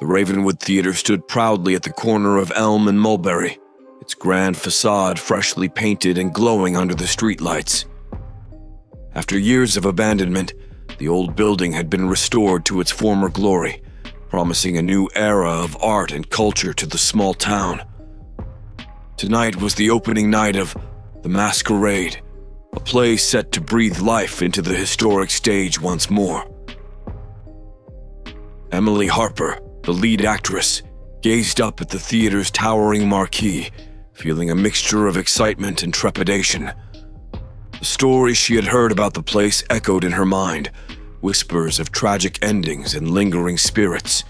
The Ravenwood Theater stood proudly at the corner of Elm and Mulberry, its grand facade freshly painted and glowing under the streetlights. After years of abandonment, the old building had been restored to its former glory, promising a new era of art and culture to the small town. Tonight was the opening night of The Masquerade, a play set to breathe life into the historic stage once more. Emily Harper, the lead actress, gazed up at the theater's towering marquee, feeling a mixture of excitement and trepidation. The stories she had heard about the place echoed in her mind, whispers of tragic endings and lingering spirits.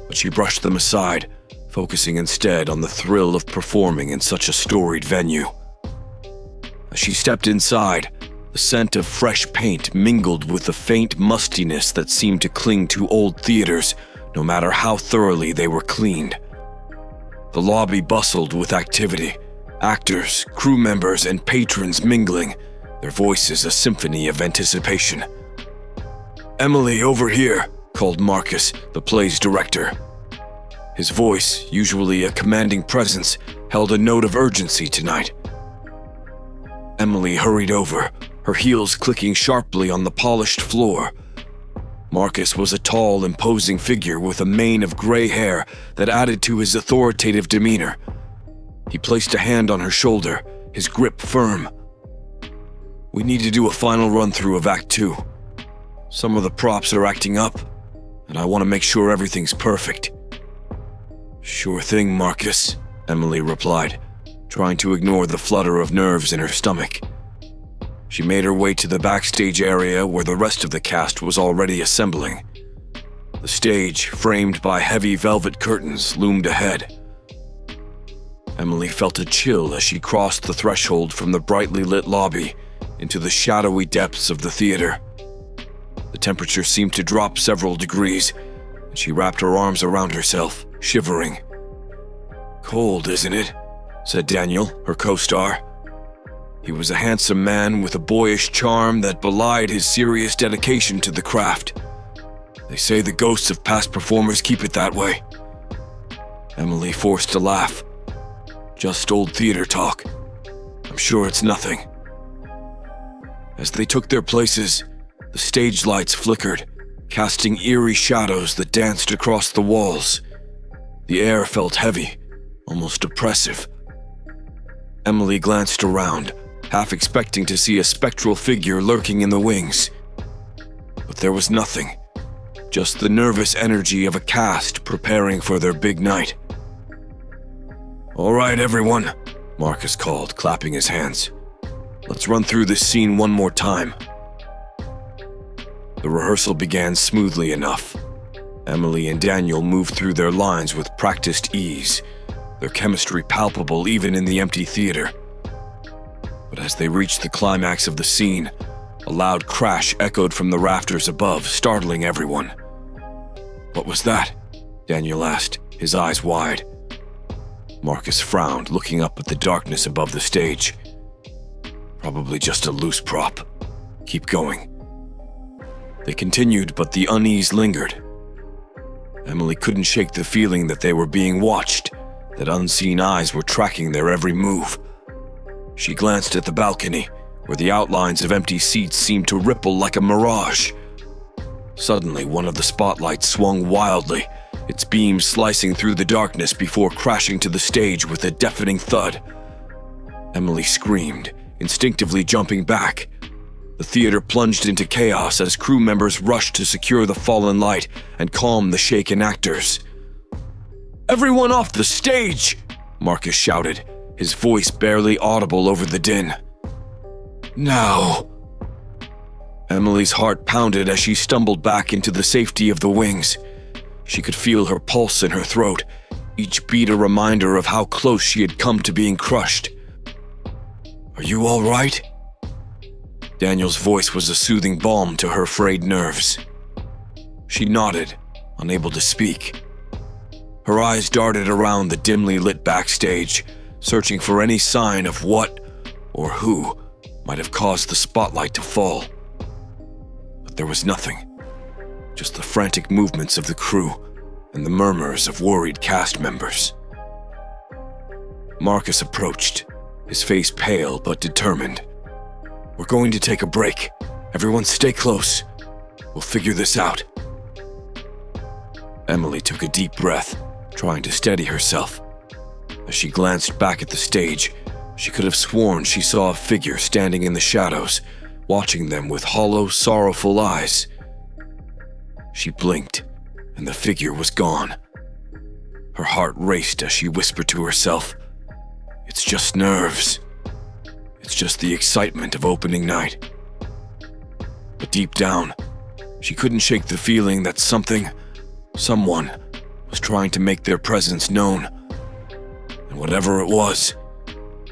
But she brushed them aside, focusing instead on the thrill of performing in such a storied venue. As she stepped inside, the scent of fresh paint mingled with the faint mustiness that seemed to cling to old theaters, no matter how thoroughly they were cleaned. The lobby bustled with activity, actors, crew members, and patrons mingling, their voices a symphony of anticipation. "Emily, over here," called Marcus, the play's director. His voice, usually a commanding presence, held a note of urgency tonight. Emily hurried over, her heels clicking sharply on the polished floor. Marcus was a tall, imposing figure with a mane of gray hair that added to his authoritative demeanor. He placed a hand on her shoulder, his grip firm. "We need to do a final run-through of Act 2. Some of the props are acting up, and I want to make sure everything's perfect." "Sure thing, Marcus," Emily replied, trying to ignore the flutter of nerves in her stomach. She made her way to the backstage area where the rest of the cast was already assembling. The stage, framed by heavy velvet curtains, loomed ahead. Emily felt a chill as she crossed the threshold from the brightly lit lobby into the shadowy depths of the theater. The temperature seemed to drop several degrees, and she wrapped her arms around herself, shivering. "Cold, isn't it?" said Daniel, her co-star. He was a handsome man with a boyish charm that belied his serious dedication to the craft. "They say the ghosts of past performers keep it that way." Emily forced a laugh. "Just old theater talk. I'm sure it's nothing." As they took their places, the stage lights flickered, casting eerie shadows that danced across the walls. The air felt heavy, almost oppressive. Emily glanced around, half expecting to see a spectral figure lurking in the wings. But there was nothing, just the nervous energy of a cast preparing for their big night. "All right, everyone," Marcus called, clapping his hands. "Let's run through this scene one more time." The rehearsal began smoothly enough. Emily and Daniel moved through their lines with practiced ease, their chemistry palpable even in the empty theater. But as they reached the climax of the scene, a loud crash echoed from the rafters above, startling everyone. "What was that?" Daniel asked, his eyes wide. Marcus frowned, looking up at the darkness above the stage. "Probably just a loose prop. Keep going." They continued, but the unease lingered. Emily couldn't shake the feeling that they were being watched, that unseen eyes were tracking their every move. She glanced at the balcony, where the outlines of empty seats seemed to ripple like a mirage. Suddenly, one of the spotlights swung wildly, its beams slicing through the darkness before crashing to the stage with a deafening thud. Emily screamed, instinctively jumping back. The theater plunged into chaos as crew members rushed to secure the fallen light and calm the shaken actors. "Everyone off the stage!" Marcus shouted, his voice barely audible over the din. "Now!" Emily's heart pounded as she stumbled back into the safety of the wings. She could feel her pulse in her throat, each beat a reminder of how close she had come to being crushed. "Are you all right?" Daniel's voice was a soothing balm to her frayed nerves. She nodded, unable to speak. Her eyes darted around the dimly lit backstage, searching for any sign of what or who might have caused the spotlight to fall. But there was nothing, just the frantic movements of the crew and the murmurs of worried cast members. Marcus approached, his face pale but determined. "We're going to take a break. Everyone stay close. We'll figure this out." Emily took a deep breath, trying to steady herself. As she glanced back at the stage, she could have sworn she saw a figure standing in the shadows, watching them with hollow, sorrowful eyes. She blinked, and the figure was gone. Her heart raced as she whispered to herself, "It's just nerves. It's just the excitement of opening night." But deep down, she couldn't shake the feeling that someone was trying to make their presence known. And whatever it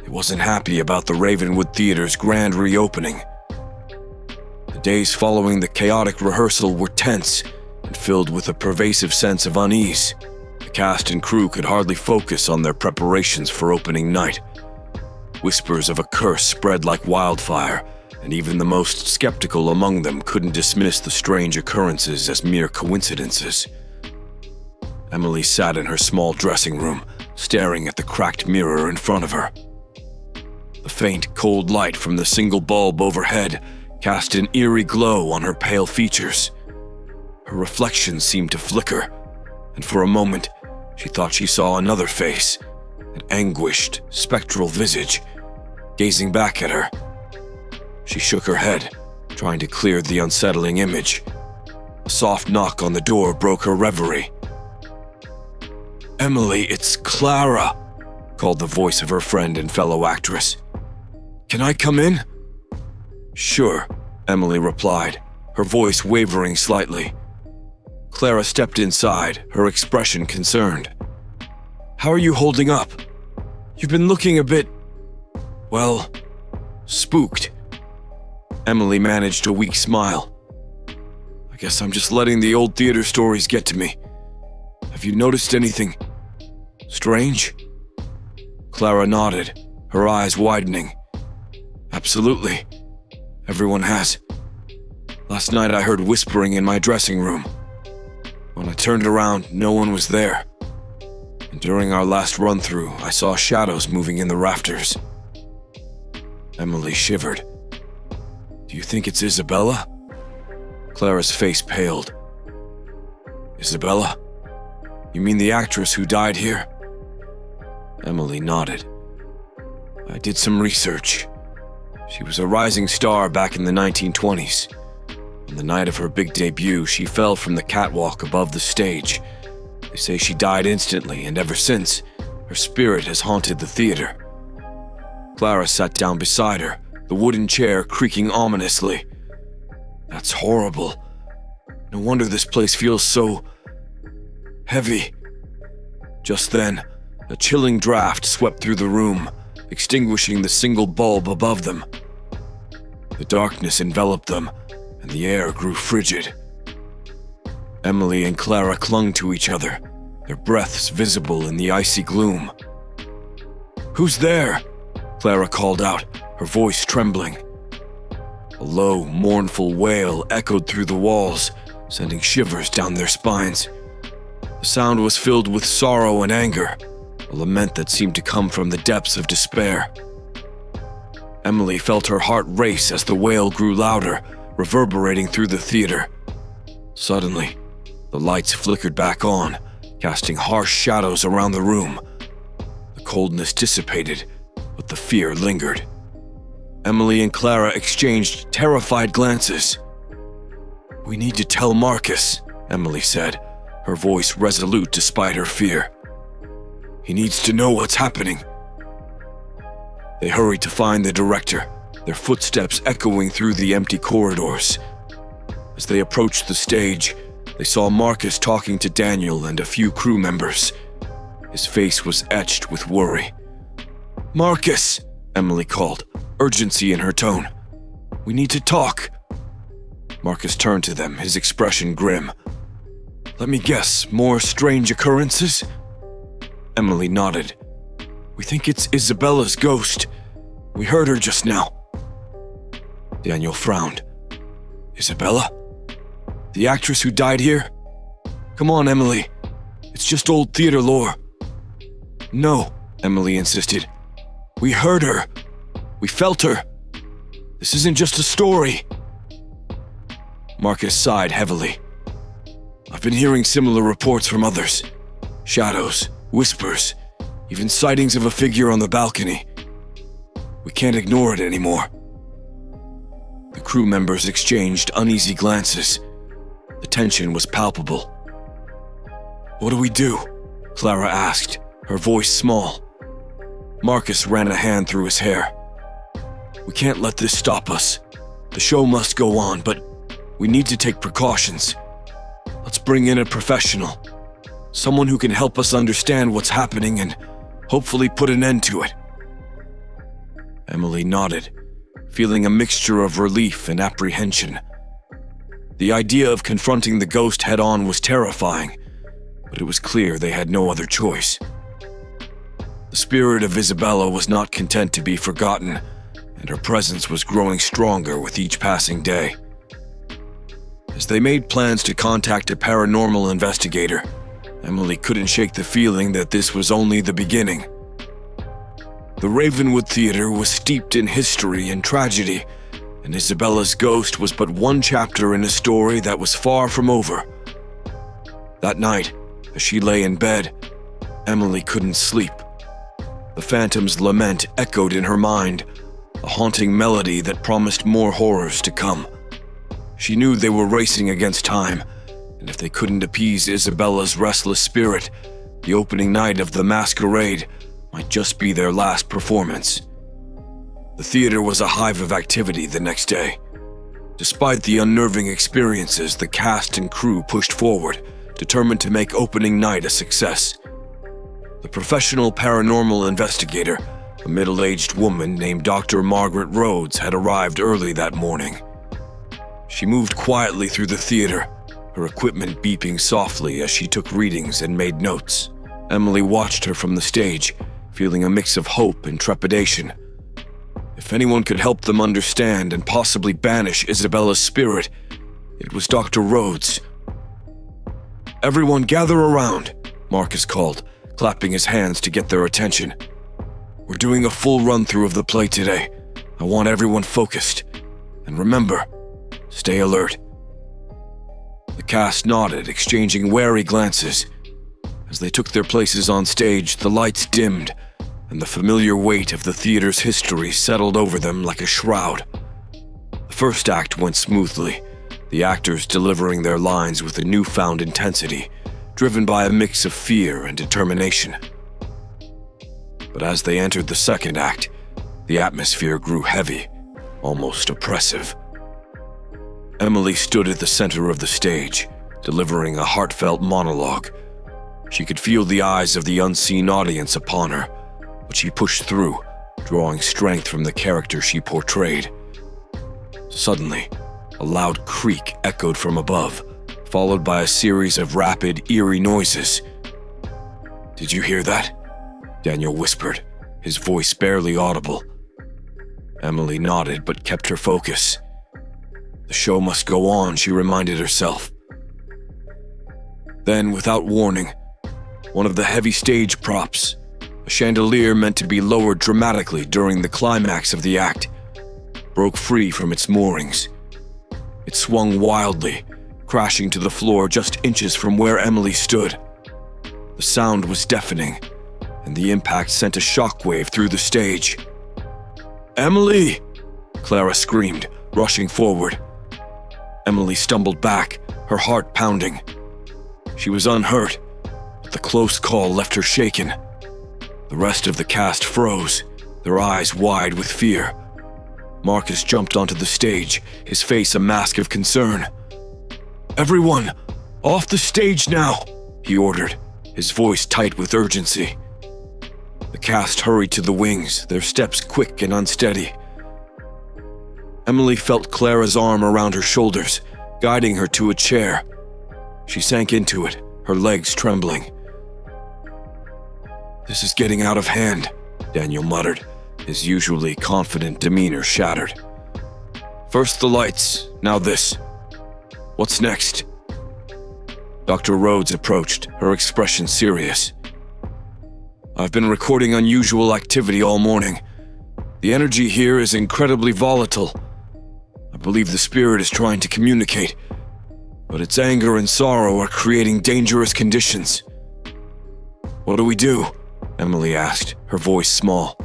wasn't happy about the Ravenwood Theater's grand reopening. The days following the chaotic rehearsal were tense and filled with a pervasive sense of unease. The cast and crew could hardly focus on their preparations for opening night. Whispers of a curse spread like wildfire, and even the most skeptical among them couldn't dismiss the strange occurrences as mere coincidences. Emily sat in her small dressing room, staring at the cracked mirror in front of her. The faint, cold light from the single bulb overhead cast an eerie glow on her pale features. Her reflection seemed to flicker, and for a moment, she thought she saw another face, an anguished, spectral visage, gazing back at her. She shook her head, trying to clear the unsettling image. A soft knock on the door broke her reverie. "Emily, it's Clara," called the voice of her friend and fellow actress. "Can I come in?" "Sure," Emily replied, her voice wavering slightly. Clara stepped inside, her expression concerned. "How are you holding up? You've been looking a bit, well, spooked." Emily managed a weak smile. "I guess I'm just letting the old theater stories get to me. Have you noticed anything strange?" Clara nodded, her eyes widening. "Absolutely. Everyone has. Last night I heard whispering in my dressing room. When I turned around, no one was there. And during our last run-through, I saw shadows moving in the rafters." Emily shivered. "Do you think it's Isabella?" Clara's face paled. "Isabella? You mean the actress who died here?" Emily nodded. "I did some research. She was a rising star back in the 1920s. On the night of her big debut, she fell from the catwalk above the stage. They say she died instantly, and ever since, her spirit has haunted the theater." Clara sat down beside her, the wooden chair creaking ominously. "That's horrible. No wonder this place feels so heavy." Just then, a chilling draft swept through the room, extinguishing the single bulb above them. The darkness enveloped them, and the air grew frigid. Emily and Clara clung to each other, their breaths visible in the icy gloom. "Who's there?" Clara called out, her voice trembling. A low, mournful wail echoed through the walls, sending shivers down their spines. The sound was filled with sorrow and anger, a lament that seemed to come from the depths of despair. Emily felt her heart race as the wail grew louder, reverberating through the theater. Suddenly, the lights flickered back on, casting harsh shadows around the room. The coldness dissipated, but the fear lingered. Emily and Clara exchanged terrified glances. "We need to tell Marcus," Emily said, her voice resolute despite her fear. "He needs to know what's happening." They hurried to find the director, their footsteps echoing through the empty corridors. As they approached the stage, they saw Marcus talking to Daniel and a few crew members. His face was etched with worry. "Marcus," Emily called, urgency in her tone. "We need to talk." Marcus turned to them, his expression grim. "Let me guess, more strange occurrences?" Emily nodded. "We think it's Isabella's ghost. We heard her just now." Daniel frowned. "Isabella? The actress who died here? Come on, Emily. It's just old theater lore." "No," Emily insisted. "We heard her. We felt her. This isn't just a story." Marcus sighed heavily. "I've been hearing similar reports from others. Shadows, whispers, even sightings of a figure on the balcony. We can't ignore it anymore." The crew members exchanged uneasy glances. The tension was palpable. "What do we do?" Clara asked, her voice small. Marcus ran a hand through his hair. "We can't let this stop us. The show must go on, but we need to take precautions. Let's bring in a professional. Someone who can help us understand what's happening and hopefully put an end to it." Emily nodded, feeling a mixture of relief and apprehension. The idea of confronting the ghost head-on was terrifying, but it was clear they had no other choice. The spirit of Isabella was not content to be forgotten, and her presence was growing stronger with each passing day. As they made plans to contact a paranormal investigator, Emily couldn't shake the feeling that this was only the beginning. The Ravenwood Theater was steeped in history and tragedy, and Isabella's ghost was but one chapter in a story that was far from over. That night, as she lay in bed, Emily couldn't sleep. The phantom's lament echoed in her mind, a haunting melody that promised more horrors to come. She knew they were racing against time, and if they couldn't appease Isabella's restless spirit, the opening night of the masquerade might just be their last performance. The theater was a hive of activity the next day. Despite the unnerving experiences, the cast and crew pushed forward, determined to make opening night a success. The professional paranormal investigator, a middle-aged woman named Dr. Margaret Rhodes, had arrived early that morning. She moved quietly through the theater, her equipment beeping softly as she took readings and made notes. Emily watched her from the stage, feeling a mix of hope and trepidation. If anyone could help them understand and possibly banish Isabella's spirit, it was Dr. Rhodes. "Everyone gather around," Marcus called, clapping his hands to get their attention. "We're doing a full run-through of the play today. I want everyone focused. And remember, stay alert." The cast nodded, exchanging wary glances. As they took their places on stage, the lights dimmed, and the familiar weight of the theater's history settled over them like a shroud. The first act went smoothly, the actors delivering their lines with a newfound intensity, driven by a mix of fear and determination. But as they entered the second act, the atmosphere grew heavy, almost oppressive. Emily stood at the center of the stage, delivering a heartfelt monologue. She could feel the eyes of the unseen audience upon her, but she pushed through, drawing strength from the character she portrayed. Suddenly, a loud creak echoed from above, followed by a series of rapid, eerie noises. "Did you hear that?" Daniel whispered, his voice barely audible. Emily nodded but kept her focus. The show must go on, she reminded herself. Then, without warning, one of the heavy stage props, a chandelier meant to be lowered dramatically during the climax of the act, broke free from its moorings. It swung wildly, crashing to the floor just inches from where Emily stood. The sound was deafening, and the impact sent a shockwave through the stage. "Emily!" Clara screamed, rushing forward. Emily stumbled back, her heart pounding. She was unhurt, but the close call left her shaken. The rest of the cast froze, their eyes wide with fear. Marcus jumped onto the stage, his face a mask of concern. "Everyone, off the stage now!" he ordered, his voice tight with urgency. The cast hurried to the wings, their steps quick and unsteady. Emily felt Clara's arm around her shoulders, guiding her to a chair. She sank into it, her legs trembling. "This is getting out of hand," Daniel muttered, his usually confident demeanor shattered. "First the lights, now this. What's next?" Dr. Rhodes approached, her expression serious. I've been recording unusual activity all morning. The energy here is incredibly volatile. I believe the spirit is trying to communicate, but its anger and sorrow are creating dangerous conditions. What do we do? Emily asked, her voice small.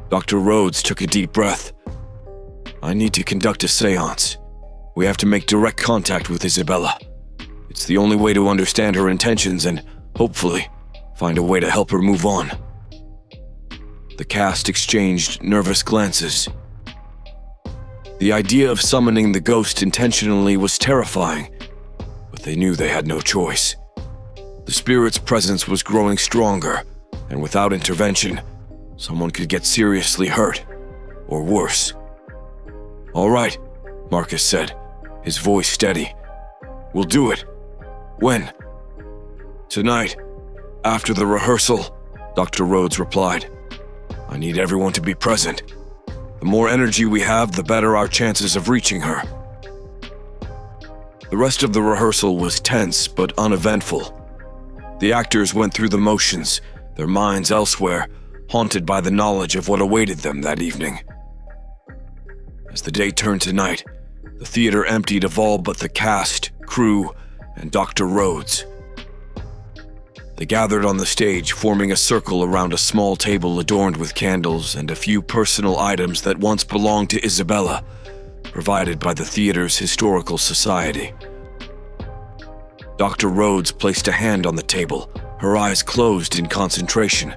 Dr. Rhodes took a deep breath. I need to conduct a seance. We have to make direct contact with Isabella. It's the only way to understand her intentions and, hopefully, find a way to help her move on. The cast exchanged nervous glances. The idea of summoning the ghost intentionally was terrifying, but they knew they had no choice. The spirit's presence was growing stronger, and without intervention, someone could get seriously hurt, or worse. All right, Marcus said, his voice steady. We'll do it. When? Tonight, after the rehearsal, Dr. Rhodes replied. I need everyone to be present. The more energy we have, the better our chances of reaching her. The rest of the rehearsal was tense but uneventful. The actors went through the motions, their minds elsewhere, haunted by the knowledge of what awaited them that evening. As the day turned to night, the theater emptied of all but the cast, crew, and Dr. Rhodes. They gathered on the stage, forming a circle around a small table adorned with candles and a few personal items that once belonged to Isabella, provided by the theater's historical society. Dr. Rhodes placed a hand on the table, her eyes closed in concentration.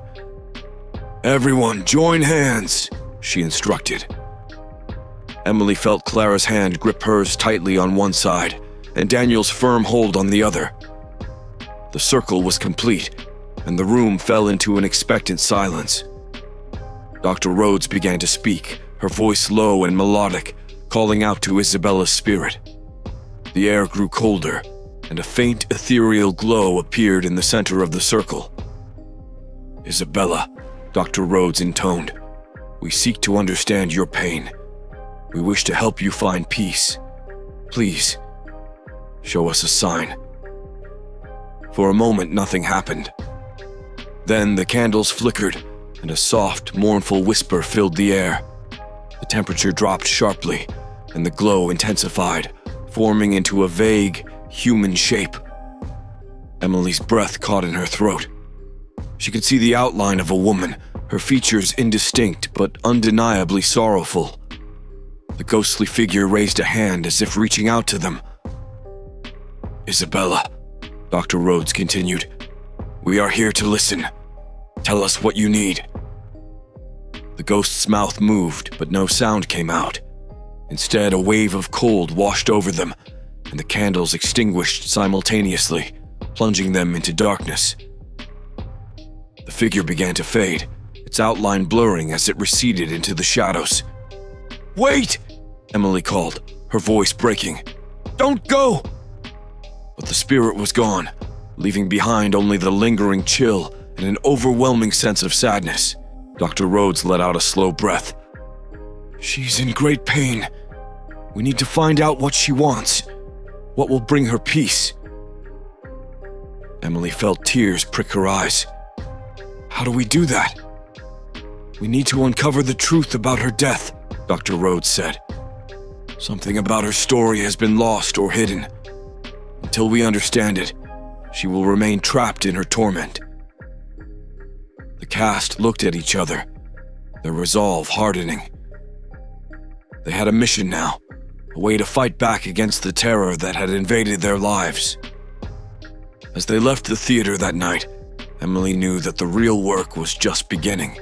Everyone, join hands, she instructed. Emily felt Clara's hand grip hers tightly on one side, and Daniel's firm hold on the other. The circle was complete, and the room fell into an expectant silence. Dr. Rhodes began to speak, her voice low and melodic, calling out to Isabella's spirit. The air grew colder, and a faint ethereal glow appeared in the center of the circle. Isabella, Dr. Rhodes intoned, we seek to understand your pain. We wish to help you find peace. Please, show us a sign. For a moment, nothing happened. Then the candles flickered, and a soft, mournful whisper filled the air. The temperature dropped sharply, and the glow intensified, forming into a vague, human shape. Emily's breath caught in her throat. She could see the outline of a woman, her features indistinct but undeniably sorrowful. The ghostly figure raised a hand as if reaching out to them. Isabella, Dr. Rhodes continued, we are here to listen. Tell us what you need. The ghost's mouth moved, but no sound came out. Instead, a wave of cold washed over them, and the candles extinguished simultaneously, plunging them into darkness. The figure began to fade, its outline blurring as it receded into the shadows. Wait! Emily called, her voice breaking. Don't go! But the spirit was gone, leaving behind only the lingering chill and an overwhelming sense of sadness. Dr. Rhodes let out a slow breath. She's in great pain. We need to find out what she wants. What will bring her peace? Emily felt tears prick her eyes. How do we do that? We need to uncover the truth about her death, Dr. Rhodes said. Something about her story has been lost or hidden. Until we understand it, she will remain trapped in her torment. The cast looked at each other, their resolve hardening. They had a mission now, a way to fight back against the terror that had invaded their lives. As they left the theater that night, Emily knew that the real work was just beginning.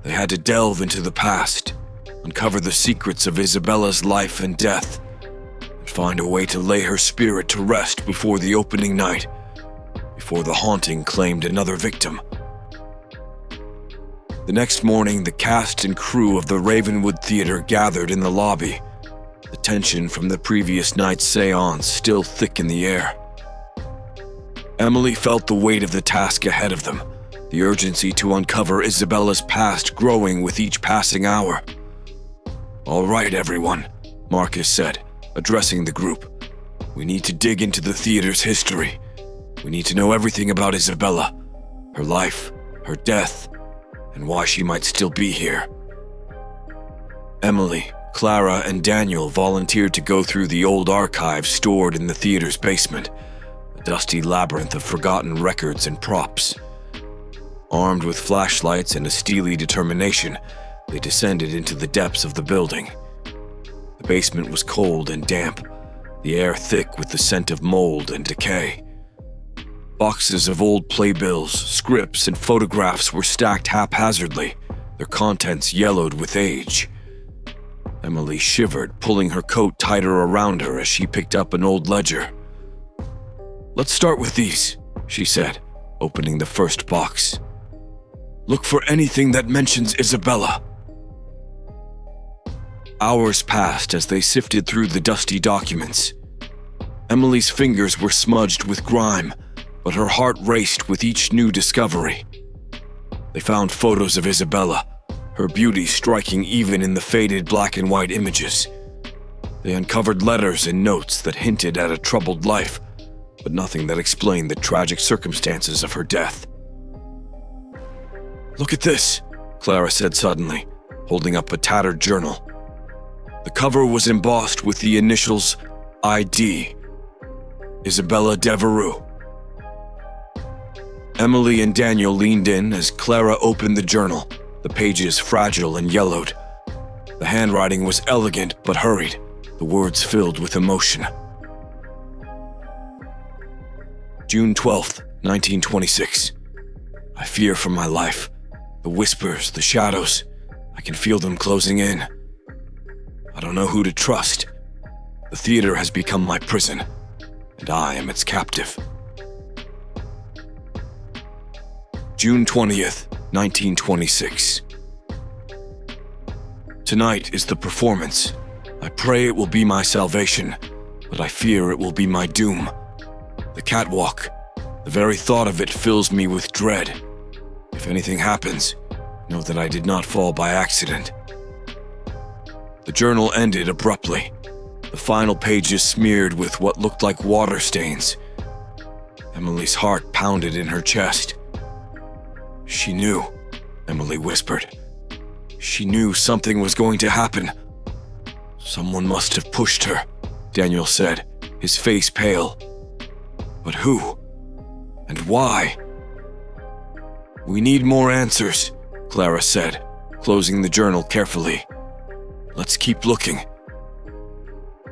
They had to delve into the past, uncover the secrets of Isabella's life and death, and find a way to lay her spirit to rest before the opening night, before the haunting claimed another victim. The next morning, the cast and crew of the Ravenwood Theater gathered in the lobby, the tension from the previous night's seance still thick in the air. Emily felt the weight of the task ahead of them, the urgency to uncover Isabella's past growing with each passing hour. All right, everyone, Marcus said, addressing the group. We need to dig into the theater's history. We need to know everything about Isabella, her life, her death, and why she might still be here. Emily, Clara, and Daniel volunteered to go through the old archives stored in the theater's basement, a dusty labyrinth of forgotten records and props. Armed with flashlights and a steely determination, they descended into the depths of the building. The basement was cold and damp, the air thick with the scent of mold and decay. Boxes of old playbills, scripts, and photographs were stacked haphazardly, their contents yellowed with age. Emily shivered, pulling her coat tighter around her as she picked up an old ledger. "Let's start with these," she said, opening the first box. "Look for anything that mentions Isabella." Hours passed as they sifted through the dusty documents. Emily's fingers were smudged with grime, but her heart raced with each new discovery. They found photos of Isabella, her beauty striking even in the faded black and white images. They uncovered letters and notes that hinted at a troubled life, but nothing that explained the tragic circumstances of her death. "Look at this," Clara said suddenly, holding up a tattered journal. The cover was embossed with the initials ID, Isabella Devereux. Emily and Daniel leaned in as Clara opened the journal, the pages fragile and yellowed. The handwriting was elegant but hurried, the words filled with emotion. June 12th, 1926. I fear for my life. The whispers, the shadows, I can feel them closing in. I don't know who to trust. The theater has become my prison, and I am its captive. June 20th, 1926. Tonight is the performance. I pray it will be my salvation, but I fear it will be my doom. The catwalk, the very thought of it fills me with dread. If anything happens, know that I did not fall by accident. The journal ended abruptly, the final pages smeared with what looked like water stains. Emily's heart pounded in her chest. She knew, Emily whispered. She knew something was going to happen. Someone must have pushed her, Daniel said, his face pale. But who? And why? We need more answers, Clara said, closing the journal carefully. Let's keep looking.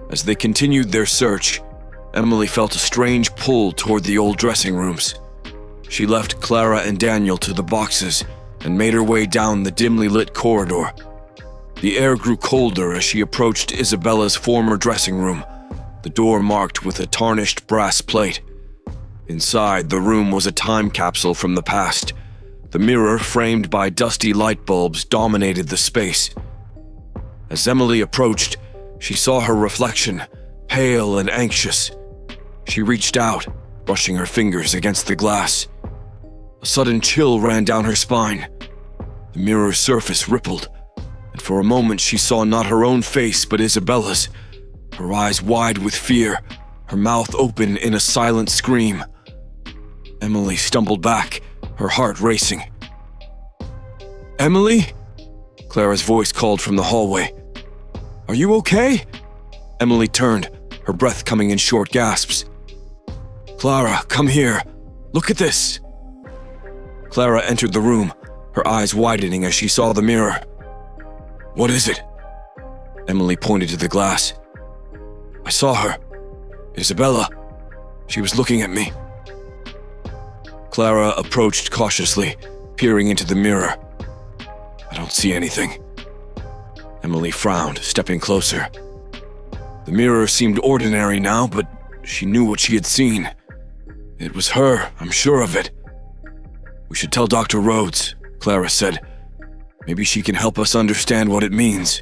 As they continued their search, Emily felt a strange pull toward the old dressing rooms. She left Clara and Daniel to the boxes and made her way down the dimly lit corridor. The air grew colder as she approached Isabella's former dressing room, the door marked with a tarnished brass plate. Inside, the room was a time capsule from the past. The mirror, framed by dusty light bulbs, dominated the space. As Emily approached, she saw her reflection, pale and anxious. She reached out, brushing her fingers against the glass. A sudden chill ran down her spine. The mirror's surface rippled, and for a moment she saw not her own face but Isabella's, her eyes wide with fear, her mouth open in a silent scream. Emily stumbled back, her heart racing. "Emily?" Clara's voice called from the hallway. "Are you okay?" Emily turned, her breath coming in short gasps. "Clara, come here. Look at this." Clara entered the room, her eyes widening as she saw the mirror. "What is it?" Emily pointed to the glass. "I saw her. Isabella. She was looking at me." Clara approached cautiously, peering into the mirror. "I don't see anything." Emily frowned, stepping closer. The mirror seemed ordinary now, but she knew what she had seen. It was her, I'm sure of it. "We should tell Dr. Rhodes," Clara said. "Maybe she can help us understand what it means."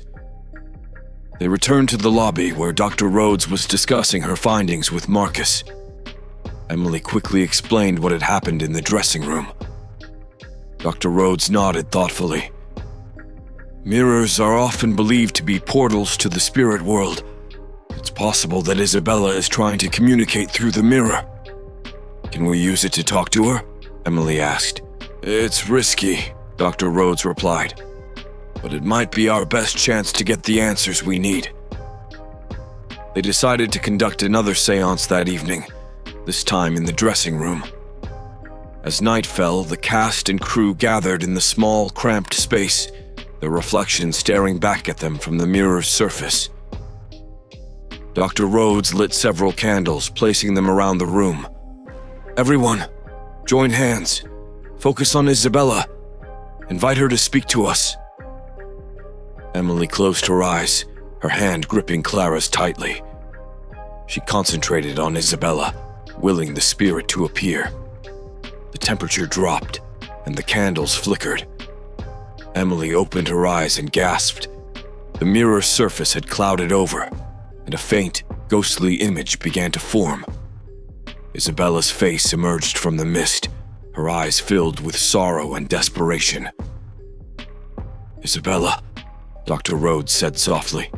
They returned to the lobby where Dr. Rhodes was discussing her findings with Marcus. Emily quickly explained what had happened in the dressing room. Dr. Rhodes nodded thoughtfully. "Mirrors are often believed to be portals to the spirit world. It's possible that Isabella is trying to communicate through the mirror. Can we use it to talk to her? Emily asked. It's risky, Dr. Rhodes replied, but it might be our best chance to get the answers we need. They decided to conduct another seance that evening, this time in the dressing room. As night fell, the cast and crew gathered in the small, cramped space, their reflection staring back at them from the mirror's surface. Dr. Rhodes lit several candles, placing them around the room. Everyone, join hands. Focus on Isabella. Invite her to speak to us. Emily closed her eyes, her hand gripping Clara's tightly. She concentrated on Isabella, willing the spirit to appear. The temperature dropped, and the candles flickered. Emily opened her eyes and gasped. The mirror's surface had clouded over, and a faint, ghostly image began to form. Isabella's face emerged from the mist, her eyes filled with sorrow and desperation. Isabella, Dr. Rhodes said softly,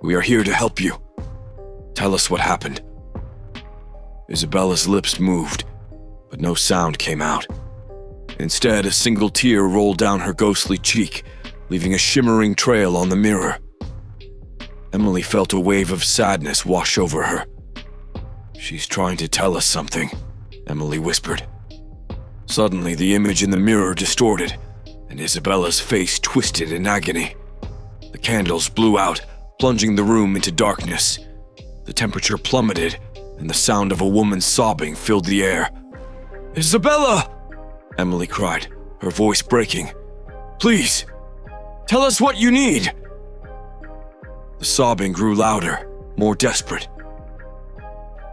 we are here to help you. Tell us what happened. Isabella's lips moved, but no sound came out. Instead, a single tear rolled down her ghostly cheek, leaving a shimmering trail on the mirror. Emily felt a wave of sadness wash over her. She's trying to tell us something, Emily whispered. Suddenly, the image in the mirror distorted, and Isabella's face twisted in agony. The candles blew out, plunging the room into darkness. The temperature plummeted, and the sound of a woman sobbing filled the air. Isabella! Emily cried, her voice breaking. Please, tell us what you need! The sobbing grew louder, more desperate.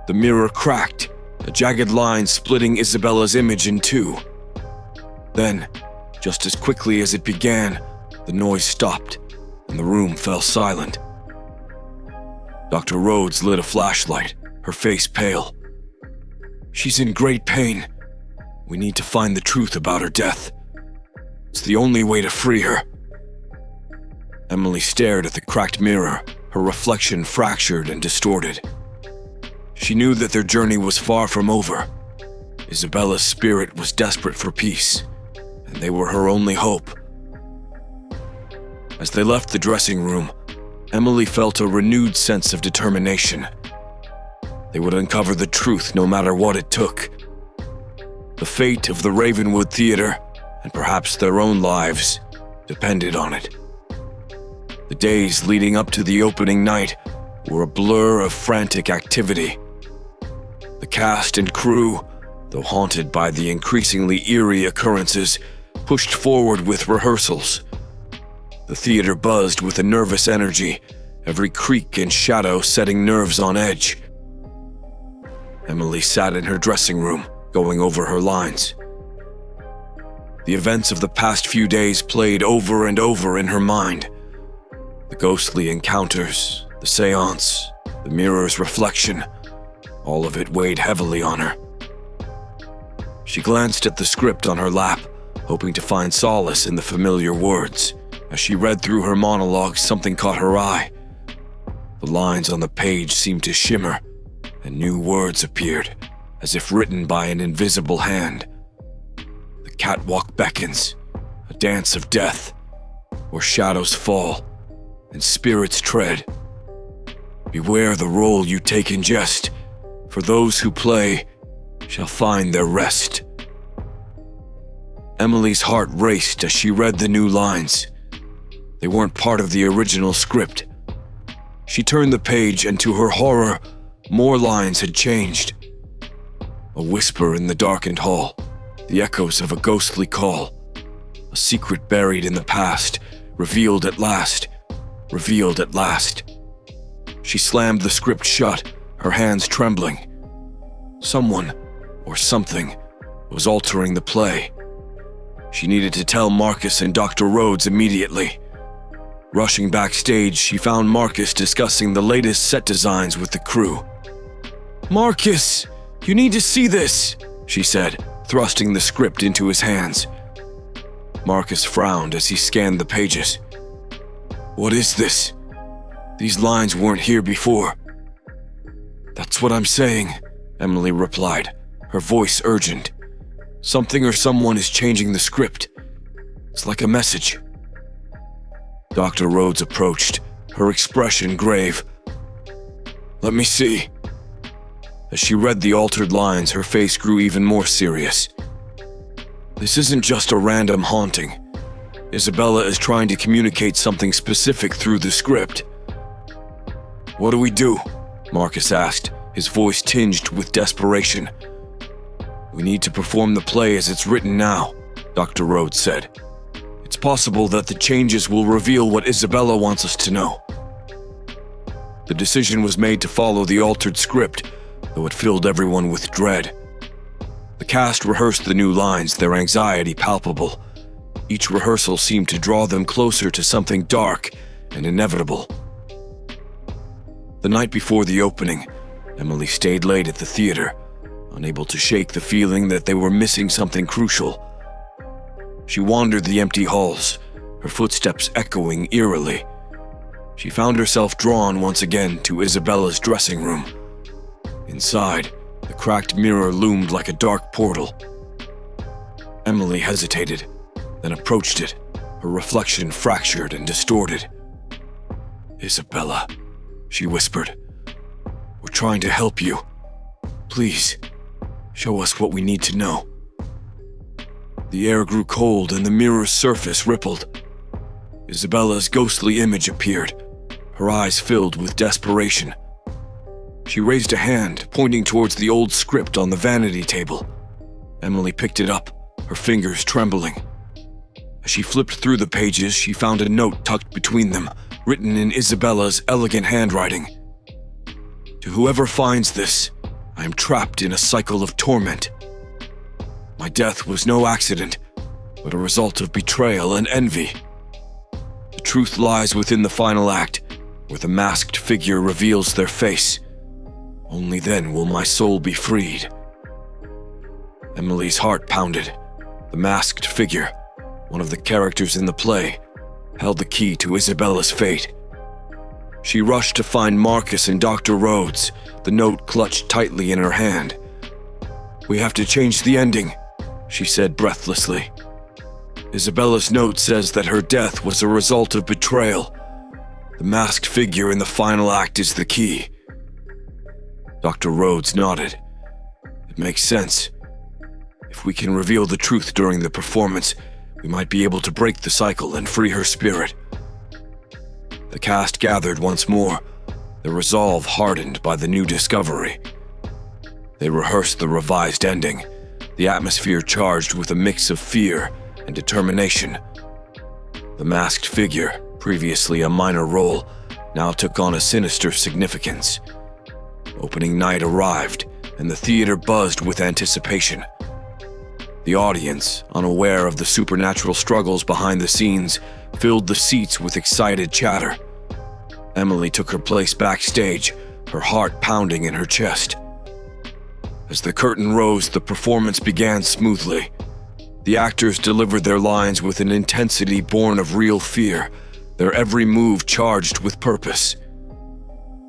The mirror cracked, a jagged line splitting Isabella's image in two. Then, just as quickly as it began, the noise stopped, and the room fell silent. Dr. Rhodes lit a flashlight, her face pale. She's in great pain. We need to find the truth about her death. It's the only way to free her. Emily stared at the cracked mirror, her reflection fractured and distorted. She knew that their journey was far from over. Isabella's spirit was desperate for peace, and they were her only hope. As they left the dressing room, Emily felt a renewed sense of determination. They would uncover the truth no matter what it took. The fate of the Ravenwood Theater, and perhaps their own lives, depended on it. The days leading up to the opening night were a blur of frantic activity. The cast and crew, though haunted by the increasingly eerie occurrences, pushed forward with rehearsals. The theater buzzed with a nervous energy, every creak and shadow setting nerves on edge. Emily sat in her dressing room, going over her lines. The events of the past few days played over and over in her mind. The ghostly encounters, the seance, the mirror's reflection, all of it weighed heavily on her. She glanced at the script on her lap, hoping to find solace in the familiar words. As she read through her monologue, something caught her eye. The lines on the page seemed to shimmer, and new words appeared, as if written by an invisible hand. The catwalk beckons, a dance of death, where shadows fall, and spirits tread. Beware the role you take in jest, for those who play shall find their rest. Emily's heart raced as she read the new lines. They weren't part of the original script. She turned the page, and to her horror, more lines had changed. A whisper in the darkened hall, the echoes of a ghostly call. A secret buried in the past, revealed at last, revealed at last. She slammed the script shut, her hands trembling. Someone, or something, was altering the play. She needed to tell Marcus and Dr. Rhodes immediately. Rushing backstage, she found Marcus discussing the latest set designs with the crew. "Marcus, you need to see this," she said, thrusting the script into his hands. Marcus frowned as he scanned the pages. "What is this? These lines weren't here before." "That's what I'm saying," Emily replied, her voice urgent. "Something or someone is changing the script. It's like a message." Dr. Rhodes approached, her expression grave. "Let me see." As she read the altered lines, her face grew even more serious. "This isn't just a random haunting. Isabella is trying to communicate something specific through the script." "What do we do?" Marcus asked, his voice tinged with desperation. "We need to perform the play as it's written now," Dr. Rhodes said. "It's possible that the changes will reveal what Isabella wants us to know." The decision was made to follow the altered script, though it filled everyone with dread. The cast rehearsed the new lines, their anxiety palpable. Each rehearsal seemed to draw them closer to something dark and inevitable. The night before the opening, Emily stayed late at the theater, unable to shake the feeling that they were missing something crucial. She wandered the empty halls, her footsteps echoing eerily. She found herself drawn once again to Isabella's dressing room. Inside, the cracked mirror loomed like a dark portal. Emily hesitated, then approached it, her reflection fractured and distorted. "Isabella," she whispered, "we're trying to help you. Please, show us what we need to know." The air grew cold and the mirror's surface rippled. Isabella's ghostly image appeared, her eyes filled with desperation. She raised a hand, pointing towards the old script on the vanity table. Emily picked it up, her fingers trembling. As she flipped through the pages, she found a note tucked between them, written in Isabella's elegant handwriting. "To whoever finds this, I am trapped in a cycle of torment. My death was no accident, but a result of betrayal and envy. The truth lies within the final act, where the masked figure reveals their face. Only then will my soul be freed." Emily's heart pounded. The masked figure, one of the characters in the play, held the key to Isabella's fate. She rushed to find Marcus and Dr. Rhodes, the note clutched tightly in her hand. "We have to change the ending," she said breathlessly. "Isabella's note says that her death was a result of betrayal. The masked figure in the final act is the key." Dr. Rhodes nodded. "It makes sense. If we can reveal the truth during the performance, we might be able to break the cycle and free her spirit." The cast gathered once more, their resolve hardened by the new discovery. They rehearsed the revised ending, the atmosphere charged with a mix of fear and determination. The masked figure, previously a minor role, now took on a sinister significance. Opening night arrived, and the theater buzzed with anticipation. The audience, unaware of the supernatural struggles behind the scenes, filled the seats with excited chatter. Emily took her place backstage, her heart pounding in her chest. As the curtain rose, the performance began smoothly. The actors delivered their lines with an intensity born of real fear, their every move charged with purpose.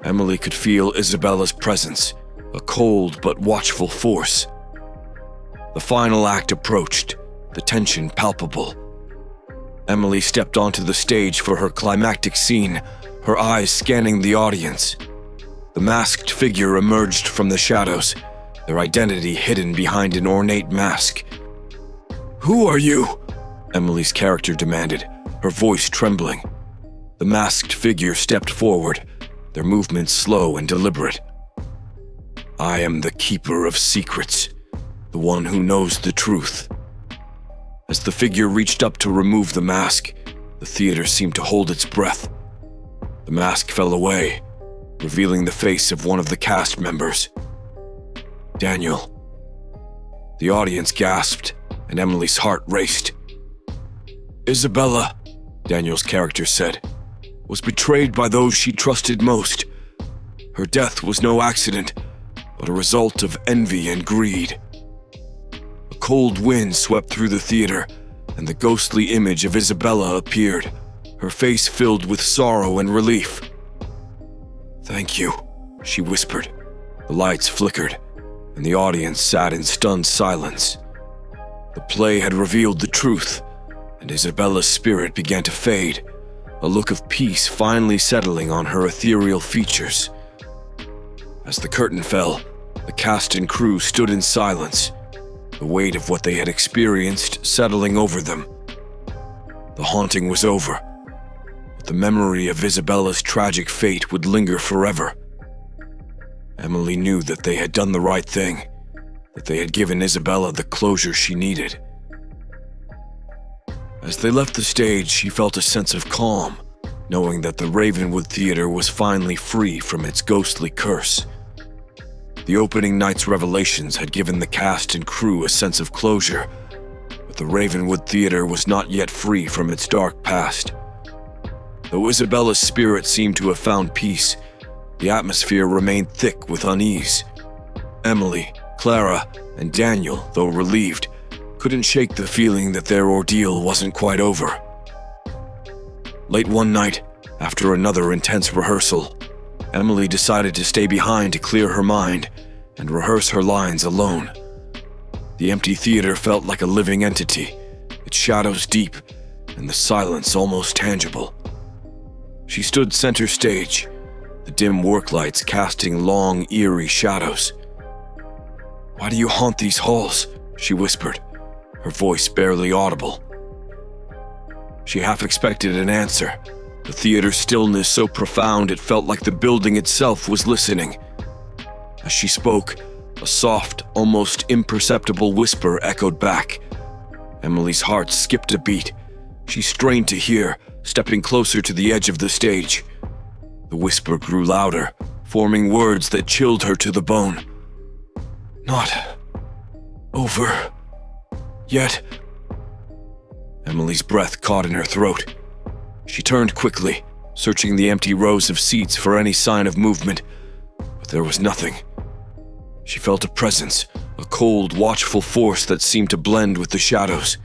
Emily could feel Isabella's presence, a cold but watchful force. The final act approached, the tension palpable. Emily stepped onto the stage for her climactic scene, her eyes scanning the audience. The masked figure emerged from the shadows, their identity hidden behind an ornate mask. "Who are you?" Emily's character demanded, her voice trembling. The masked figure stepped forward, their movements slow and deliberate. "I am the keeper of secrets, the one who knows the truth." As the figure reached up to remove the mask, the theater seemed to hold its breath. The mask fell away, revealing the face of one of the cast members. "Daniel." The audience gasped, and Emily's heart raced. "Isabella," Daniel's character said, "was betrayed by those she trusted most. Her death was no accident, but a result of envy and greed." A cold wind swept through the theater, and the ghostly image of Isabella appeared, her face filled with sorrow and relief. "Thank you," she whispered. The lights flickered, and the audience sat in stunned silence. The play had revealed the truth, and Isabella's spirit began to fade, a look of peace finally settling on her ethereal features. As the curtain fell, the cast and crew stood in silence, the weight of what they had experienced settling over them. The haunting was over, but the memory of Isabella's tragic fate would linger forever. Emily knew that they had done the right thing, that they had given Isabella the closure she needed. As they left the stage, she felt a sense of calm, knowing that the Ravenwood Theater was finally free from its ghostly curse. The opening night's revelations had given the cast and crew a sense of closure, but the Ravenwood Theater was not yet free from its dark past. Though Isabella's spirit seemed to have found peace, the atmosphere remained thick with unease. Emily, Clara, and Daniel, though relieved, couldn't shake the feeling that their ordeal wasn't quite over. Late one night, after another intense rehearsal, Emily decided to stay behind to clear her mind and rehearse her lines alone. The empty theater felt like a living entity, its shadows deep and the silence almost tangible. She stood center stage, the dim work lights casting long, eerie shadows. "Why do you haunt these halls?" she whispered, her voice barely audible. She half expected an answer, the theater's stillness so profound it felt like the building itself was listening. As she spoke, a soft, almost imperceptible whisper echoed back. Emily's heart skipped a beat. She strained to hear, stepping closer to the edge of the stage. The whisper grew louder, forming words that chilled her to the bone. "Not over yet." Emily's breath caught in her throat. She turned quickly, searching the empty rows of seats for any sign of movement, but there was nothing. She felt a presence, a cold, watchful force that seemed to blend with the shadows.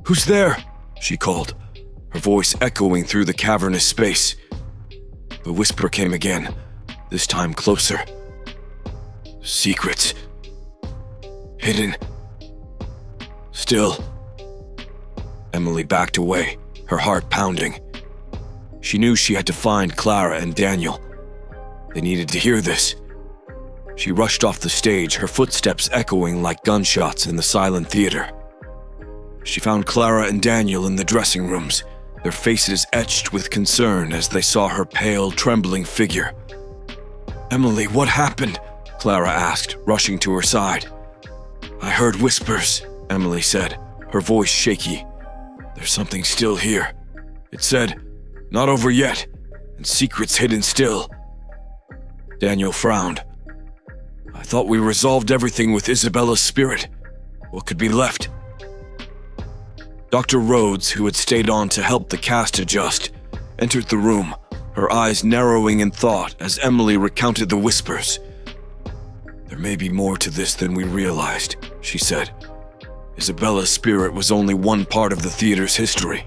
"Who's there?" she called, her voice echoing through the cavernous space. The whisper came again, this time closer. "Secrets. Hidden. Still." Emily backed away, her heart pounding. She knew she had to find Clara and Daniel. They needed to hear this. She rushed off the stage, her footsteps echoing like gunshots in the silent theater. She found Clara and Daniel in the dressing rooms, their faces etched with concern as they saw her pale, trembling figure. "Emily, what happened?" Clara asked, rushing to her side. "I heard whispers," Emily said, her voice shaky. "There's something still here. It said, 'Not over yet,' and secrets hidden still." Daniel frowned. "I thought we resolved everything with Isabella's spirit. What could be left?" Dr. Rhodes, who had stayed on to help the cast adjust, entered the room, her eyes narrowing in thought as Emily recounted the whispers. "There may be more to this than we realized," she said. "Isabella's spirit was only one part of the theater's history.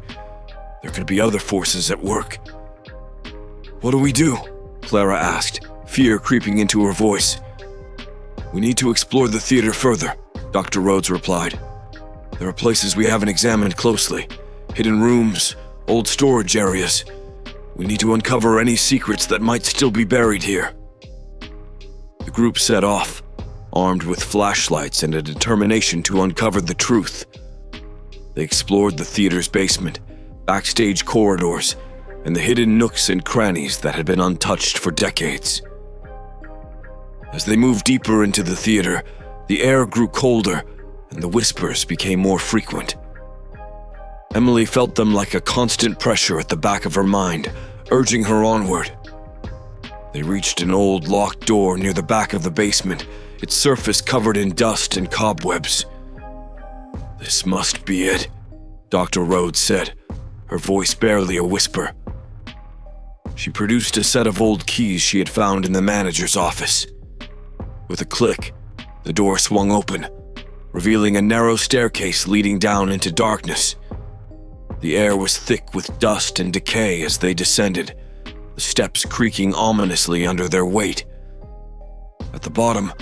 There could be other forces at work." "What do we do?" Clara asked, fear creeping into her voice. "We need to explore the theater further," Dr. Rhodes replied. "There are places we haven't examined closely, hidden rooms, old storage areas. We need to uncover any secrets that might still be buried here." The group set off, armed with flashlights and a determination to uncover the truth. They explored the theater's basement, backstage corridors, and the hidden nooks and crannies that had been untouched for decades. As they moved deeper into the theater, the air grew colder and the whispers became more frequent. Emily felt them like a constant pressure at the back of her mind, urging her onward. They reached an old locked door near the back of the basement, its surface covered in dust and cobwebs. "This must be it," Dr. Rhodes said, her voice barely a whisper. She produced a set of old keys she had found in the manager's office. With a click, the door swung open, revealing a narrow staircase leading down into darkness. The air was thick with dust and decay as they descended, the steps creaking ominously under their weight. At the bottom,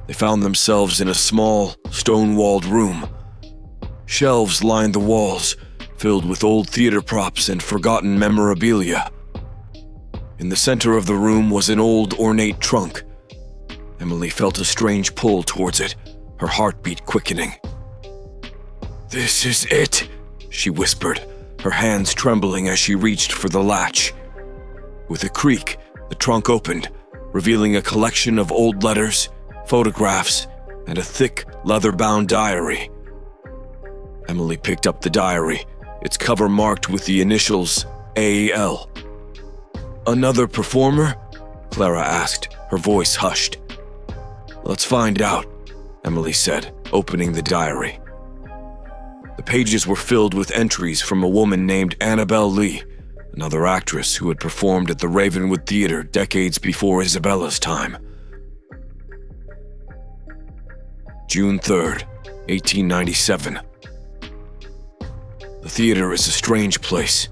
they found themselves in a small, stone-walled room. Shelves lined the walls, filled with old theater props and forgotten memorabilia. In the center of the room was an old, ornate trunk. Emily felt a strange pull towards it, her heartbeat quickening. "This is it," she whispered, her hands trembling as she reached for the latch. With a creak, the trunk opened, revealing a collection of old letters, photographs, and a thick, leather-bound diary. Emily picked up the diary, its cover marked with the initials A.L. "Another performer?" Clara asked, her voice hushed. "Let's find out," Emily said, opening the diary. The pages were filled with entries from a woman named Annabelle Lee, another actress who had performed at the Ravenwood Theater decades before Isabella's time. June 3rd, 1897. The theater is a strange place.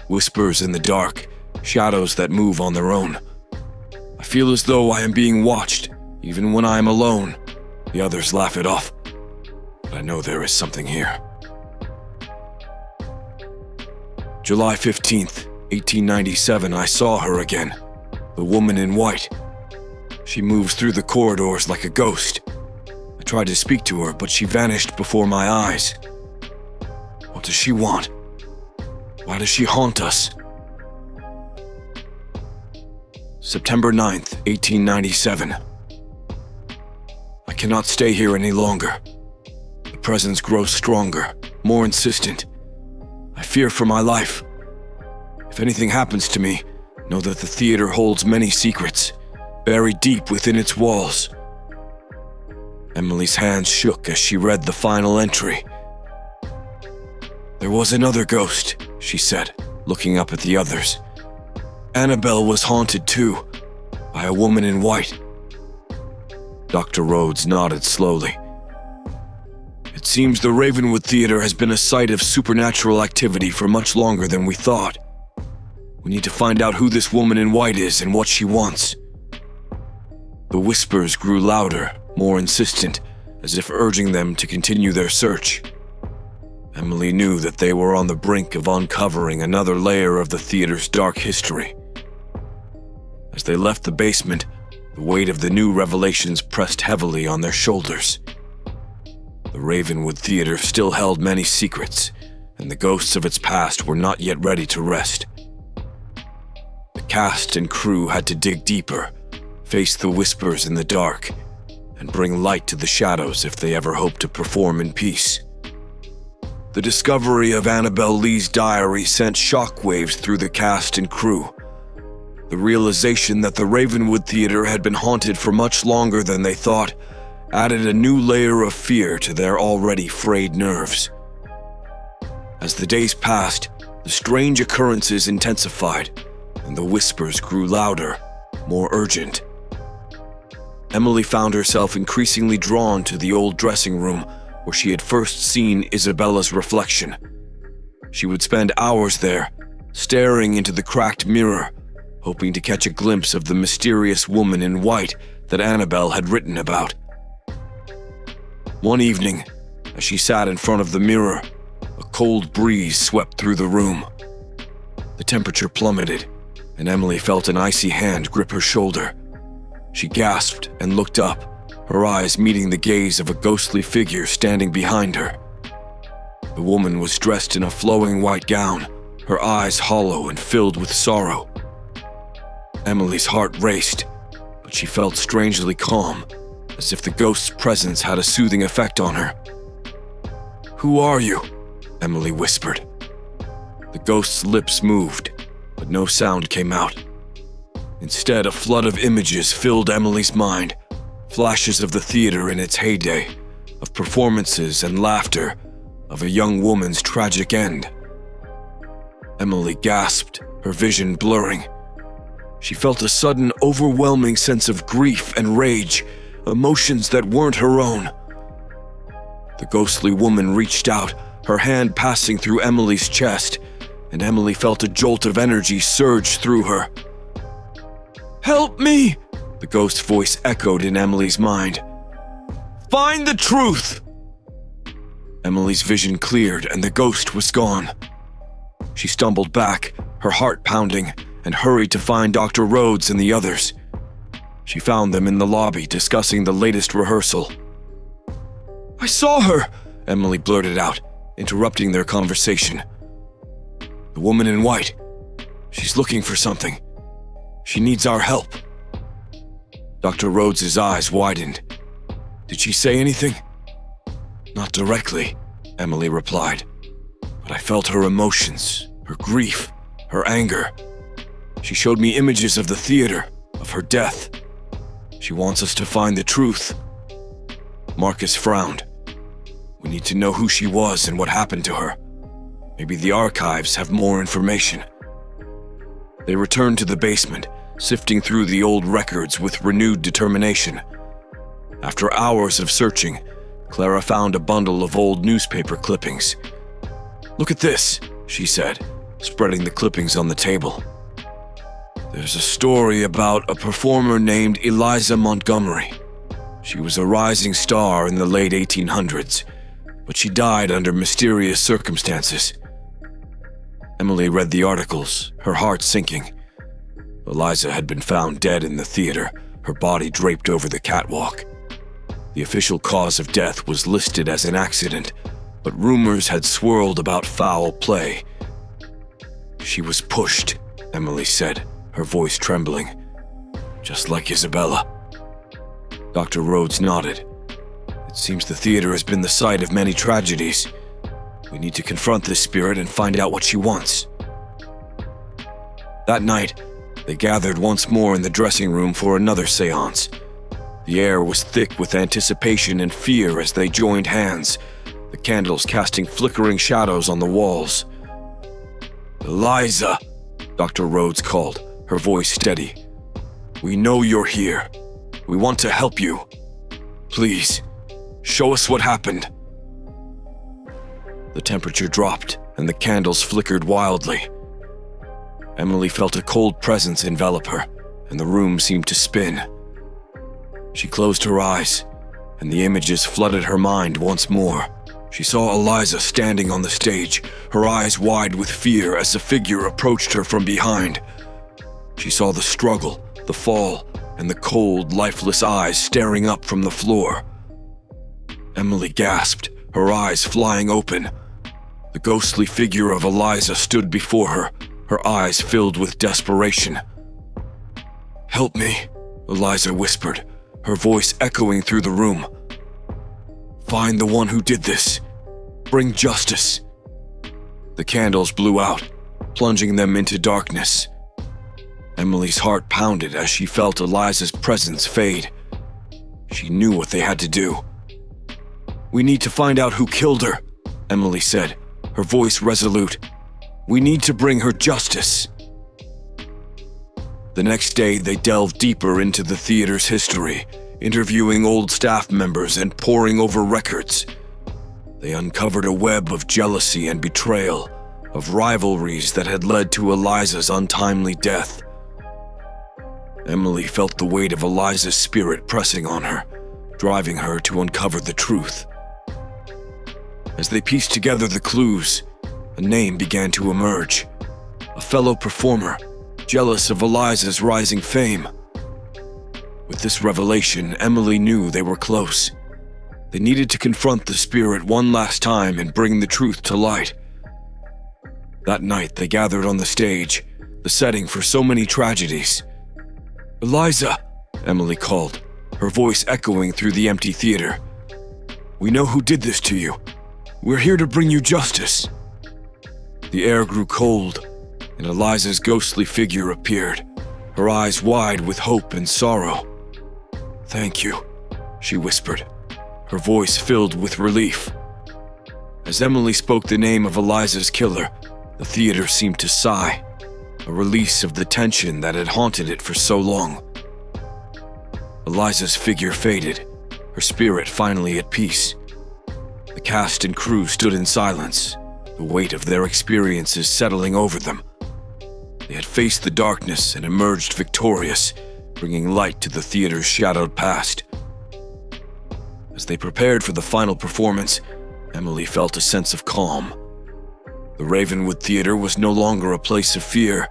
Whispers in the dark, shadows that move on their own. I feel as though I am being watched, even when I am alone. The others laugh it off, but I know there is something here. July 15th, 1897, I saw her again, the woman in white. She moves through the corridors like a ghost. I tried to speak to her, but she vanished before my eyes. What does she want? Why does she haunt us? September 9th, 1897. I cannot stay here any longer. The presence grows stronger, more insistent. I fear for my life. If anything happens to me, know that the theater holds many secrets, buried deep within its walls. Emily's hands shook as she read the final entry. There was another ghost, she said, looking up at the others. Annabelle was haunted too, by a woman in white. Dr. Rhodes nodded slowly. It seems the Ravenwood Theater has been a site of supernatural activity for much longer than we thought. We need to find out who this woman in white is and what she wants. The whispers grew louder, more insistent, as if urging them to continue their search. Emily knew that they were on the brink of uncovering another layer of the theater's dark history. As they left the basement, the weight of the new revelations pressed heavily on their shoulders. The Ravenwood Theater still held many secrets, and the ghosts of its past were not yet ready to rest. The cast and crew had to dig deeper, face the whispers in the dark, and bring light to the shadows if they ever hoped to perform in peace. The discovery of Annabelle Lee's diary sent shockwaves through the cast and crew. The realization that the Ravenwood Theater had been haunted for much longer than they thought added a new layer of fear to their already frayed nerves. As the days passed, the strange occurrences intensified, and the whispers grew louder, more urgent. Emily found herself increasingly drawn to the old dressing room where she had first seen Isabella's reflection. She would spend hours there, staring into the cracked mirror, hoping to catch a glimpse of the mysterious woman in white that Annabelle had written about. One evening, as she sat in front of the mirror, a cold breeze swept through the room. The temperature plummeted, and Emily felt an icy hand grip her shoulder. She gasped and looked up, her eyes meeting the gaze of a ghostly figure standing behind her. The woman was dressed in a flowing white gown, her eyes hollow and filled with sorrow. Emily's heart raced, but she felt strangely calm, as if the ghost's presence had a soothing effect on her. "Who are you?" Emily whispered. The ghost's lips moved, but no sound came out. Instead, a flood of images filled Emily's mind, flashes of the theater in its heyday, of performances and laughter, of a young woman's tragic end. Emily gasped, her vision blurring. She felt a sudden, overwhelming sense of grief and rage, emotions that weren't her own. The ghostly woman reached out, her hand passing through Emily's chest, and Emily felt a jolt of energy surge through her. "Help me!" The ghost's voice echoed in Emily's mind. "Find the truth!" Emily's vision cleared and the ghost was gone. She stumbled back, her heart pounding, and hurried to find Dr. Rhodes and the others. She found them in the lobby discussing the latest rehearsal. "I saw her," Emily blurted out, interrupting their conversation. "The woman in white. She's looking for something. She needs our help." Dr. Rhodes' eyes widened. "Did she say anything?" "Not directly," Emily replied, "but I felt her emotions, her grief, her anger. She showed me images of the theater, of her death. She wants us to find the truth." Marcus frowned. "We need to know who she was and what happened to her. Maybe the archives have more information." They returned to the basement, sifting through the old records with renewed determination. After hours of searching, Clara found a bundle of old newspaper clippings. "Look at this," she said, spreading the clippings on the table. "There's a story about a performer named Eliza Montgomery. She was a rising star in the late 1800s, but she died under mysterious circumstances." Emily read the articles, her heart sinking. Eliza had been found dead in the theater, her body draped over the catwalk. The official cause of death was listed as an accident, but rumors had swirled about foul play. "She was pushed," Emily said, her voice trembling. "Just like Isabella." Dr. Rhodes nodded. "It seems the theater has been the site of many tragedies. We need to confront this spirit and find out what she wants." That night, they gathered once more in the dressing room for another seance. The air was thick with anticipation and fear as they joined hands, the candles casting flickering shadows on the walls. "Eliza," Dr. Rhodes called, her voice steady. "We know you're here. We want to help you. Please, show us what happened." The temperature dropped and the candles flickered wildly. Emily felt a cold presence envelop her, and the room seemed to spin. She closed her eyes, and the images flooded her mind once more. She saw Eliza standing on the stage, her eyes wide with fear as a figure approached her from behind. She saw the struggle, the fall, and the cold, lifeless eyes staring up from the floor. Emily gasped, her eyes flying open. The ghostly figure of Eliza stood before her, her eyes filled with desperation. "Help me," Eliza whispered, her voice echoing through the room. "Find the one who did this. Bring justice." The candles blew out, plunging them into darkness. Emily's heart pounded as she felt Eliza's presence fade. She knew what they had to do. "We need to find out who killed her," Emily said, her voice resolute. "We need to bring her justice." The next day, they delved deeper into the theater's history, interviewing old staff members and poring over records. They uncovered a web of jealousy and betrayal, of rivalries that had led to Eliza's untimely death. Emily felt the weight of Eliza's spirit pressing on her, driving her to uncover the truth. As they pieced together the clues, a name began to emerge. A fellow performer, jealous of Eliza's rising fame. With this revelation, Emily knew they were close. They needed to confront the spirit one last time and bring the truth to light. That night, they gathered on the stage, the setting for so many tragedies. "Eliza," Emily called, her voice echoing through the empty theater. "We know who did this to you. We're here to bring you justice." The air grew cold, and Eliza's ghostly figure appeared, her eyes wide with hope and sorrow. "Thank you," she whispered, her voice filled with relief. As Emily spoke the name of Eliza's killer, the theater seemed to sigh, a release of the tension that had haunted it for so long. Eliza's figure faded, her spirit finally at peace. The cast and crew stood in silence, the weight of their experiences settling over them. They had faced the darkness and emerged victorious, bringing light to the theater's shadowed past. As they prepared for the final performance, Emily felt a sense of calm. The Ravenwood Theater was no longer a place of fear,